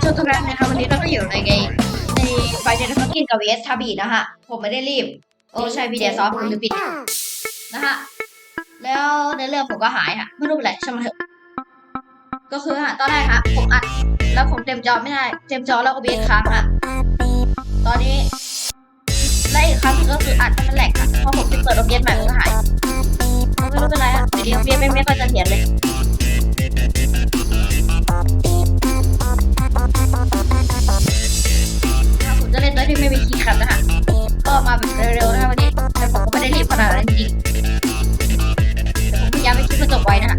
สวัสดีครับนะครับวันนี้เราก็อยู่ในไฟเดนฟักกิ้งกับเวสทาบีนะฮะผมไม่ได้รีบโอ้ใช่พีเดียซอฟหรือปิดนะฮะแล้วในเรื่องผมก็หายฮะไม่รู้เป็นไรช่างมันเถอะก็คือฮะตอนแรกฮะผมอัดแล้วผมเต็มจอไม่ได้เต็มจอแล้วก็เวสค้างฮะตอนนี้และอีกครั้งก็คืออัดมันแหลกฮะพอผมจะเปิดโอเบียนใหม่มันก็หายไม่รู้เป็นไรฮะเดี๋ยวโอเบียนไม่ค่อยจะเถียนเลยผมจะเล่นโดยที่ไม่มีคีย์แคปนะฮะก็มาแบบเร็วๆนะวันนี้แต่ผมก็ไม่ได้รีบขนาดนั้นจริงแต่ผมพยายามให้คลิปมันจบไว้นะฮะ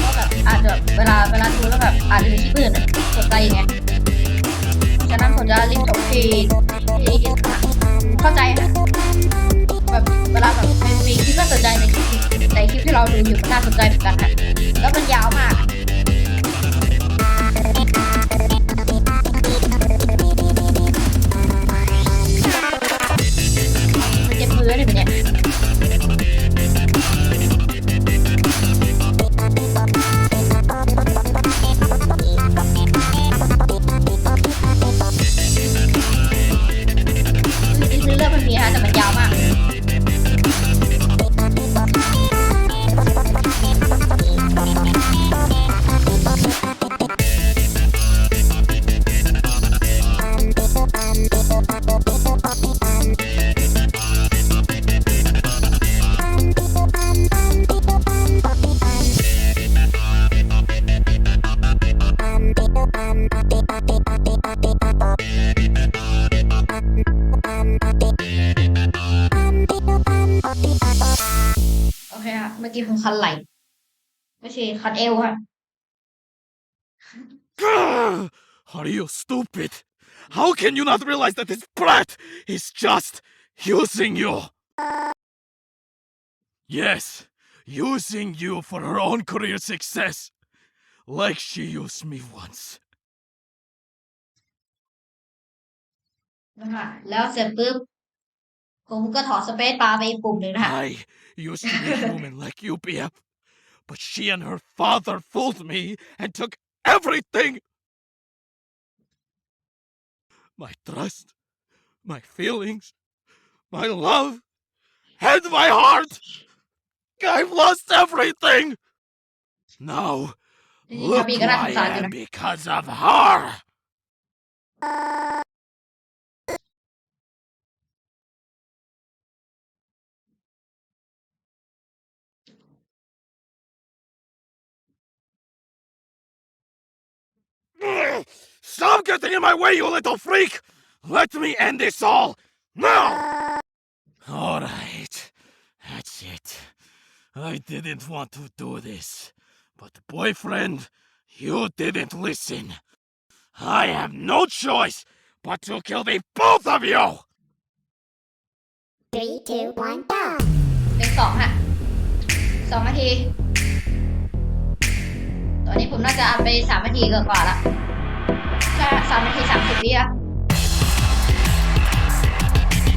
ก็แบบอาจจะเวลาดูแล้วแบบอาจจะมีคลิปอื่นสนใจไงฉะนั้นผมจะรีบจบที่เข้าใจฮะแบบเวลาแบบมีคลิปน่าสนใจในคลิปที่เราดูอยู่มันน่าสนใจเหมือนกันฮะแล้วมันยาวมากเจ็บมือเลยเนี่ยเรื่องมันมีฮะแต่มันยาวมากโอเคครับเมื่อกี้ผมคันไหล่ไม่ใช่คันเอวฮะ Are you stupid? How can you not realize that this brat is just using you? Yes, using you for her own career success. Like she used me once. นะคะแล้วเสร็จปุ๊บผมก็ถอดสเปซบาร์ไปอีกปุ่มหนึ่งนะคะ I used to be human like you, BF. But she and her father fooled me and took everything. My trust, my feelings, my love, and my heart. I've lost everything. Now, จริงๆคา look บี who ก็น่าส I งสารอยู่ am นะ because of her. Stop getting in my way, you little freak! Let me end this all now! Alright, that's it. I didn't want to do this, but boyfriend, you didn't listen. I have no choice but to kill the both of you! 3, 2, 1, go! เป็น2ฮะ2 นาทีตอนนี้ผมน่าจะอัดไป3 นาทีกว่าละใช่3 นาที 30 วิอะไม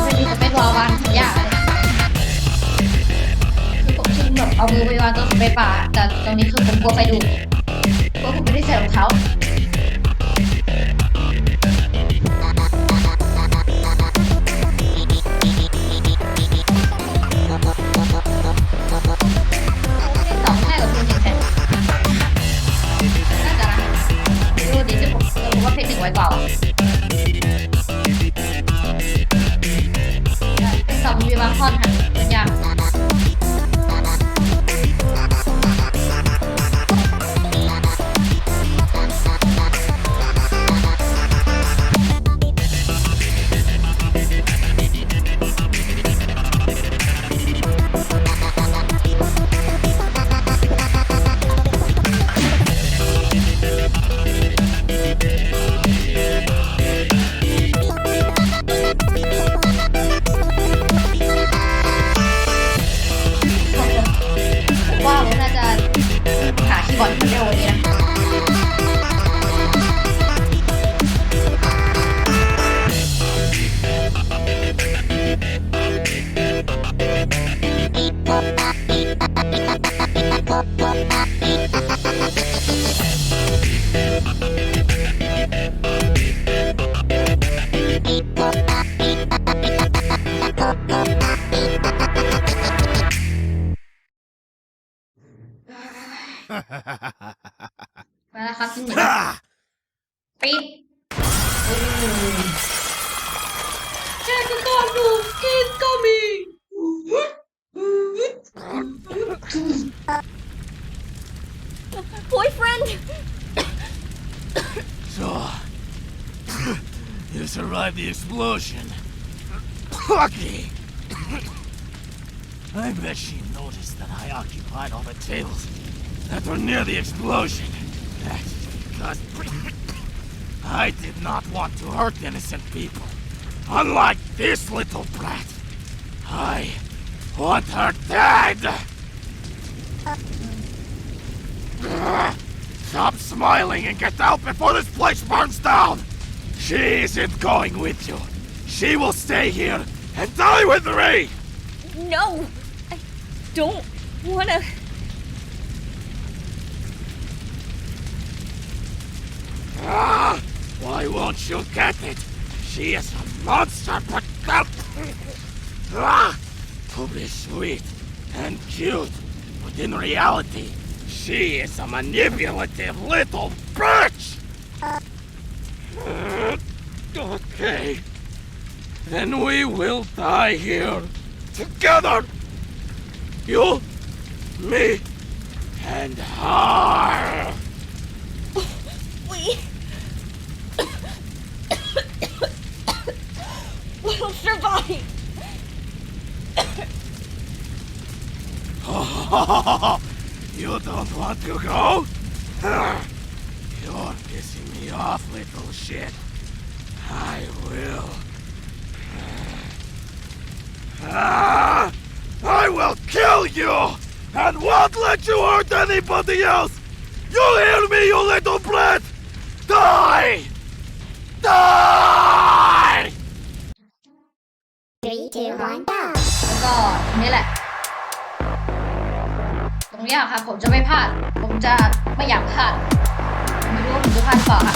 ่มีสเปซวางทำยากเลยคือผมชิงแบบเอามือไปวางตรงสเปซบาร์แต่ตรงนี้คือผมกลัวไฟดูดเพราะผมไม่ได้ใส่รองเท้าง่ายกว่าเพลง1แผ่นน่าจะนะดูดิที่ผมว่าเพลง1ไว้เปล่าเพลง2มีบางท่อนค่ะมันยาก ปิดแจ้งก่อนดูกินก็มี Boyfriend! So, you survived the explosion. Lucky. I bet she noticed that I occupied all the tables that were near the explosion. That's because I did not want to hurt innocent people. Unlike this little brat, I want her dead. Stop smiling and get out before this place burns down! She isn't going with you. She will stay here and die with me! No! I don't wanna... Why won't you get it? She is a monster, but to be sweet and cute, but in reality, she is a manipulative little bitch! Okay. Then we will die here. Together! You, me, and her! We... we'll survive! You don't want to go? You're pissing me off, little shit. I will. I will kill you! And won't let you hurt anybody else! You hear me, you little brat? Die! Die! 3, 2, 1, go! แล้วก็ตรงนี้แหละ ตรงนี้อะครับผมจะไม่พลาด ผมจะไม่อยากพลาด ไม่รู้ว่าผมจะพลาดเปล่าค่ะ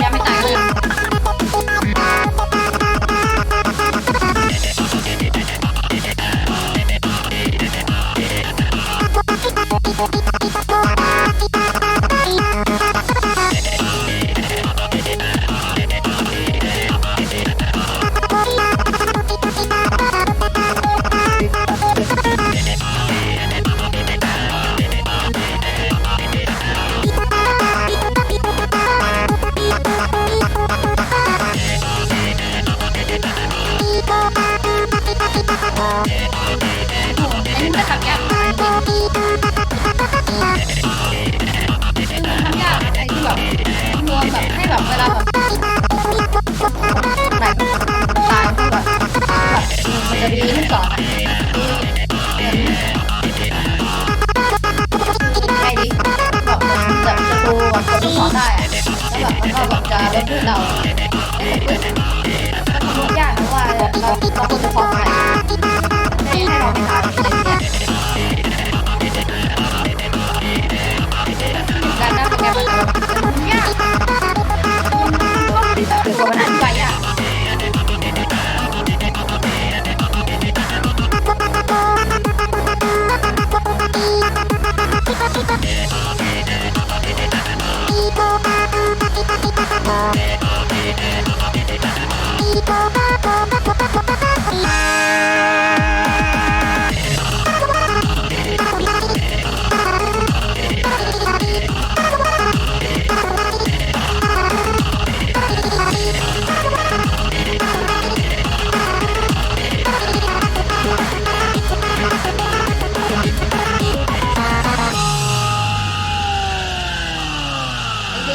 ยังไม่ตายเลย อันนี้มันทำยากมากจริงๆทำยากไอ้ที่แบบรวมแบบให้แบบเวลาแบบไหนตายก็แบบมันจะมีลูกศรอ่ะไอ้ดิแบบมันจะดูแบบกดลูกศรได้อะแล้วแบบมันก็แบบจะลดพื้นเราแล้วแต่พื้นมันทำยากนะว่าเราควรจะพอใจให้เราไปทานอะไรอย่างเงี้ยการนั่งเป็นไงมันยากตัวมันอธิบายยาก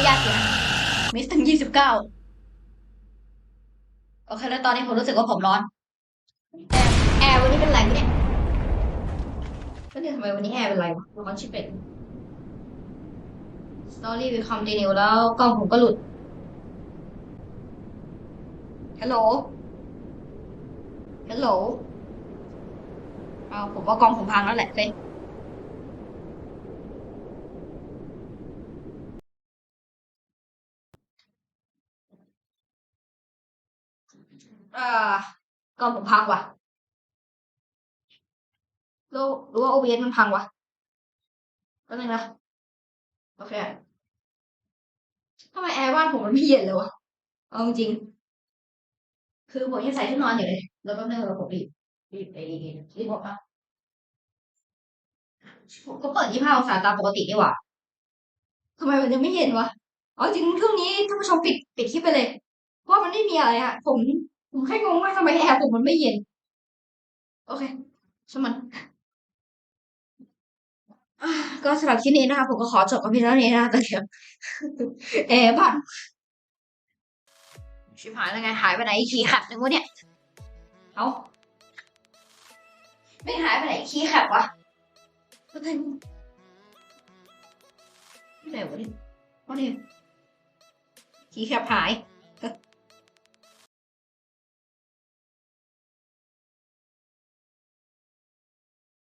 ยากอยู่นะมิสถึง29โอเคแล้วตอนนี้ผมรู้สึกว่าผมร้อนแอร์วันนี้เป็นไรวะเนี่ยก็เนี่ยทำไมวันนี้แอร์เป็นไรวะร้อนชิบเป็นสตอรี่วิคอมตินิวแล้วกล้องผมก็หลุดฮัลโหลฮัลโหลเอาผมว่ากล้องผมพังแล้วแหละเฟ้ อ่ากล้องผมพังว่ะหรือว่า OBS มันพังวะก็นึงนะโอเคทำไมแอร์บ้านผมมันไม่เย็นเลยวะเอาจริงๆคือผมยังใส่ชุดนอนอยู่เลยแล้วก็นึกว่าผมรีบบอกอ่ะผมก็เปิด25 องศาตามปกติดีกว่าทำไมมันยังไม่เย็นวะเอาจริงช่วงนี้ท่านผู้ชมปิดคลิปไปเลยเพราะว่ามันไม่มีอะไรอะผมแค่งงว่าทำไมแอร์ผมมันไม่เย็นโอเคช่างมัน อ่ะก็สำหรับคลิปนี้นะคะผมก็ขอจบกับเพียงเท่านี้นะคะแต่เดี๋ยวบ้านชิบหายแล้วไงหายไปไหนคีย์แคปนึงวะเนี่ยเอาไม่หายไปไหนคีย์แคปวะก็เป็นที่ไหนวะเนี่ยเอาเนี่ยคีย์แคปหาย